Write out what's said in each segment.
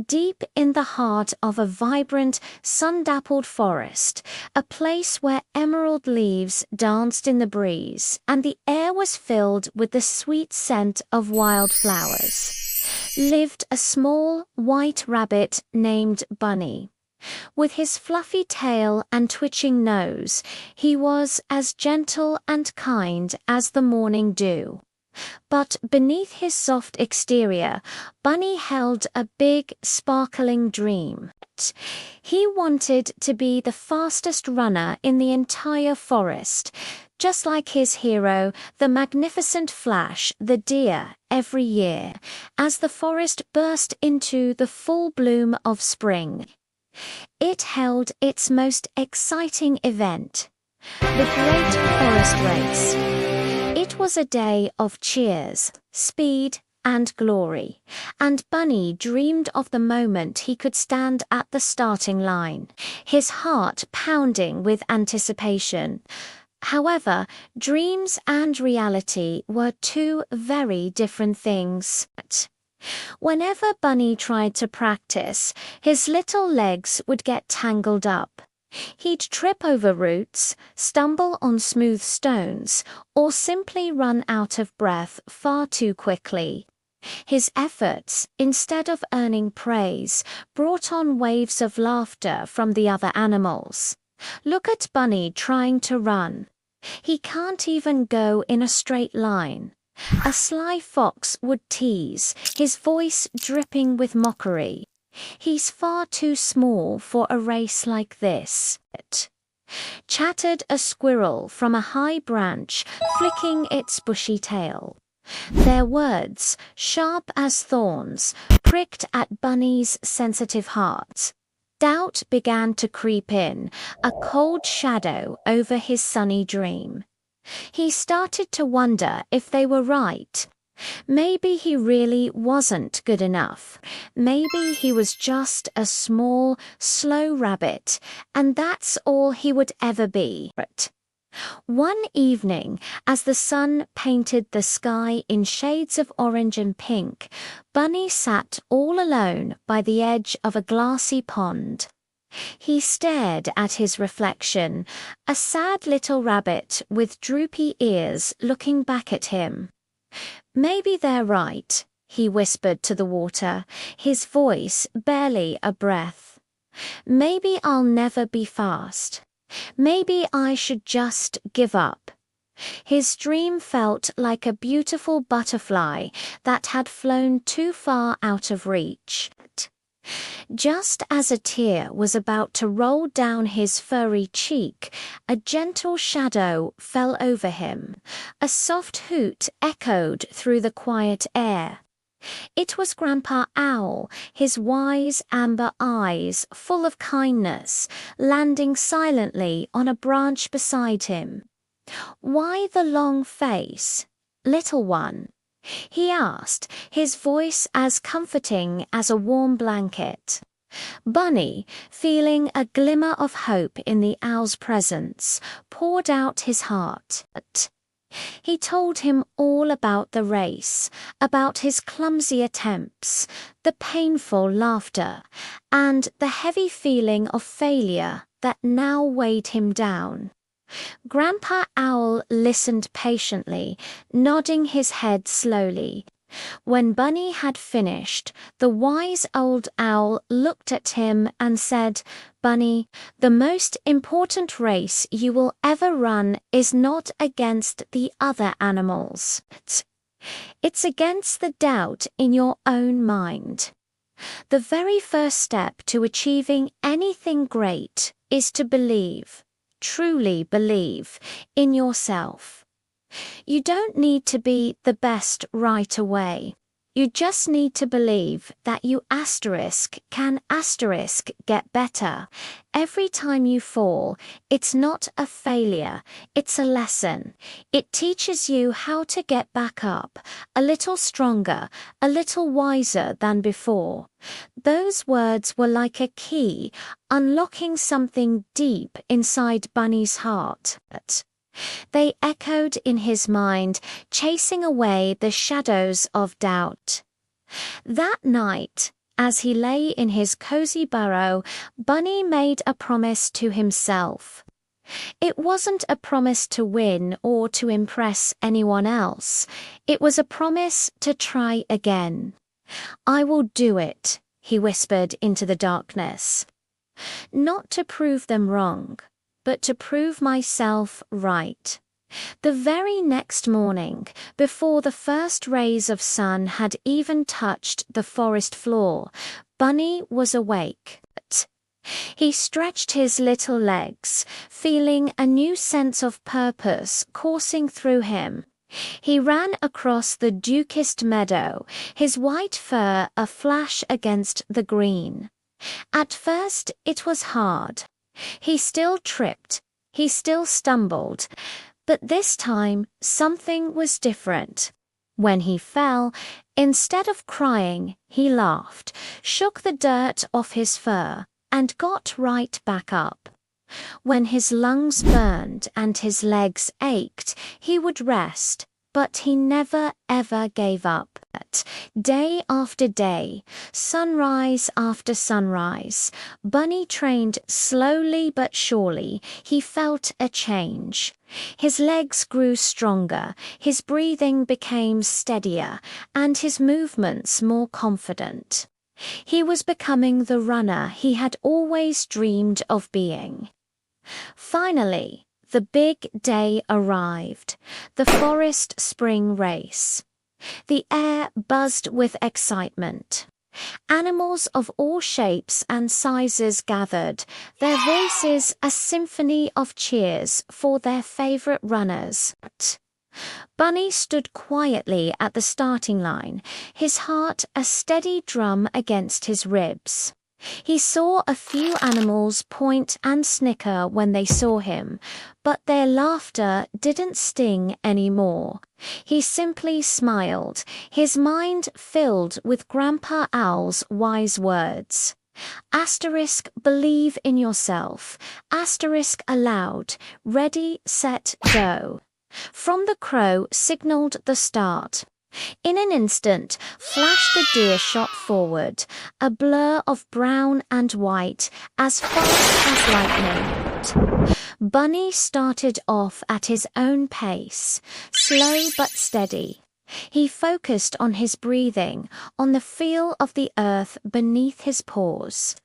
Deep in the heart of a vibrant, sun-dappled forest, a place where emerald leaves danced in the breeze, and the air was filled with the sweet scent of wildflowers, lived a small, white rabbit named Bunny. With his fluffy tail and twitching nose, he was as gentle and kind as the morning dew. But beneath his soft exterior, Bunny held a big, sparkling dream. He wanted to be the fastest runner in the entire forest, just like his hero, the magnificent Flash, the deer, every year, as the forest burst into the full bloom of spring. It held its most exciting event, the Great Forest Race. It was a day of cheers, speed, and glory, and Bunny dreamed of the moment he could stand at the starting line, his heart pounding with anticipation. However, dreams and reality were two very different things. Whenever Bunny tried to practice, his little legs would get tangled up. He'd trip over roots, stumble on smooth stones, or simply run out of breath far too quickly. His efforts, instead of earning praise, brought on waves of laughter from the other animals. Look at Bunny trying to run. He can't even go in a straight line. A sly fox would tease, his voice dripping with mockery. He's far too small for a race like this, chattered a squirrel from a high branch, flicking its bushy tail. Their words, sharp as thorns, pricked at Bunny's sensitive heart. Doubt began to creep in, a cold shadow over his sunny dream. He started to wonder if they were right. Maybe he really wasn't good enough. Maybe he was just a small, slow rabbit, and that's all he would ever be. One evening, as the sun painted the sky in shades of orange and pink, Bunny sat all alone by the edge of a glassy pond. He stared at his reflection, a sad little rabbit with droopy ears looking back at him. "Maybe they're right," he whispered to the water, his voice barely a breath. "Maybe I'll never be fast. Maybe I should just give up." His dream felt like a beautiful butterfly that had flown too far out of reach. Just as a tear was about to roll down his furry cheek, a gentle shadow fell over him. A soft hoot echoed through the quiet air. It was Grandpa Owl, his wise amber eyes full of kindness, landing silently on a branch beside him. "Why the long face, little one?" he asked, his voice as comforting as a warm blanket. Bunny, feeling a glimmer of hope in the owl's presence, poured out his heart. He told him all about the race, about his clumsy attempts, the painful laughter, and the heavy feeling of failure that now weighed him down. Grandpa Owl listened patiently, nodding his head slowly. When Bunny had finished, the wise old owl looked at him and said, "Bunny, the most important race you will ever run is not against the other animals. It's against the doubt in your own mind. The very first step to achieving anything great is to believe, truly believe, in yourself. You don't need to be the best right away. You just need to believe that you can get better. Every time you fall, it's not a failure, it's a lesson. It teaches you how to get back up, a little stronger, a little wiser than before." Those words were like a key, unlocking something deep inside Bunny's heart. They echoed in his mind, chasing away the shadows of doubt. That night, As he lay in his cozy burrow, Bunny made a promise to himself. It wasn't a promise to win or to impress anyone else. It was a promise to try again. "I will do it," he whispered into the darkness. Not to prove them wrong, but to prove myself right. The very next morning, before the first rays of sun had even touched the forest floor, Bunny was awake. He stretched his little legs, feeling a new sense of purpose coursing through him. He ran across the dew-kissed meadow, his white fur aflash against the green. At first it was hard. He still tripped, he still stumbled, but this time something was different. When he fell, instead of crying, he laughed, shook the dirt off his fur, and got right back up. When his lungs burned and his legs ached, he would rest, but he never ever gave up. Day after day, sunrise after sunrise, Bunny trained slowly but surely. He felt a change. His legs grew stronger, his breathing became steadier, and his movements more confident. He was becoming the runner he had always dreamed of being. Finally, the big day arrived, the forest spring race. The air buzzed with excitement. Animals of all shapes and sizes gathered, their voices a symphony of cheers for their favorite runners. Bunny stood quietly at the starting line, his heart a steady drum against his ribs. He saw a few animals point and snicker when they saw him, but their laughter didn't sting anymore. He simply smiled, his mind filled with Grandpa Owl's wise words. Asterisk, believe in yourself. Asterisk aloud. Ready, set, go. From the crow signaled the start. In an instant, Flash the deer shot forward, a blur of brown and white, as fast as lightning. Bunny started off at his own pace, slow but steady. He focused on his breathing, on the feel of the earth beneath his paws.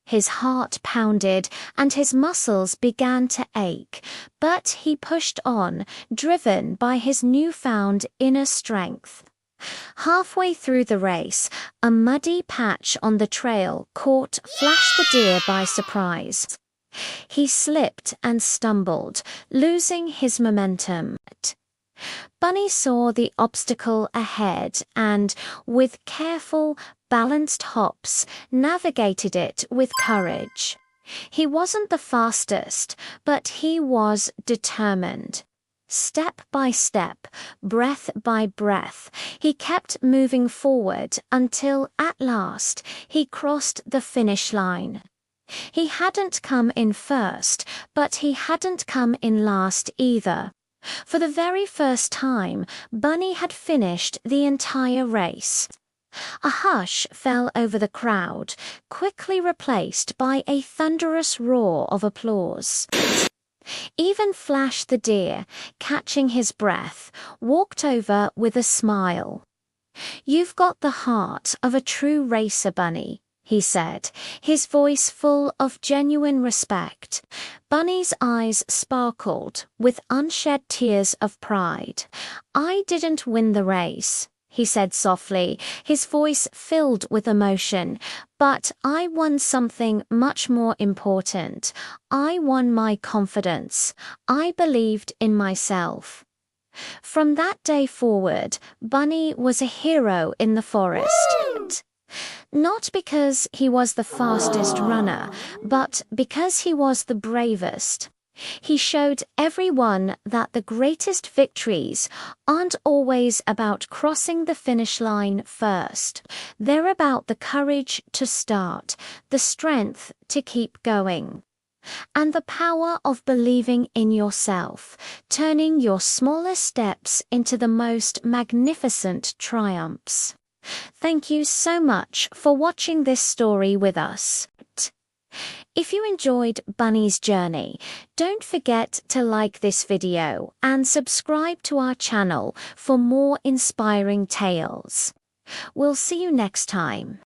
His heart pounded and his muscles began to ache, but he pushed on, driven by his newfound inner strength. Halfway through the race, a muddy patch on the trail caught Flash the deer by surprise. He slipped and stumbled, losing his momentum. Bunny saw the obstacle ahead and, with careful, balanced hops, navigated it with courage. He wasn't the fastest, but he was determined. Step by step, breath by breath, he kept moving forward until, at last, he crossed the finish line. He hadn't come in first, but he hadn't come in last either. For the very first time, Bunny had finished the entire race. A hush fell over the crowd, quickly replaced by a thunderous roar of applause. Even Flash the deer, catching his breath, walked over with a smile. "You've got the heart of a true racer, Bunny," he said, his voice full of genuine respect. Bunny's eyes sparkled with unshed tears of pride. "I didn't win the race," he said softly, his voice filled with emotion, "but I won something much more important. I won my confidence. I believed in myself." From that day forward, Bunny was a hero in the forest. Not because he was the fastest runner, but because he was the bravest. He showed everyone that the greatest victories aren't always about crossing the finish line first. They're about the courage to start, the strength to keep going, and the power of believing in yourself, turning your smallest steps into the most magnificent triumphs. Thank you so much for watching this story with us. If you enjoyed Bunny's journey, don't forget to like this video and subscribe to our channel for more inspiring tales. We'll see you next time.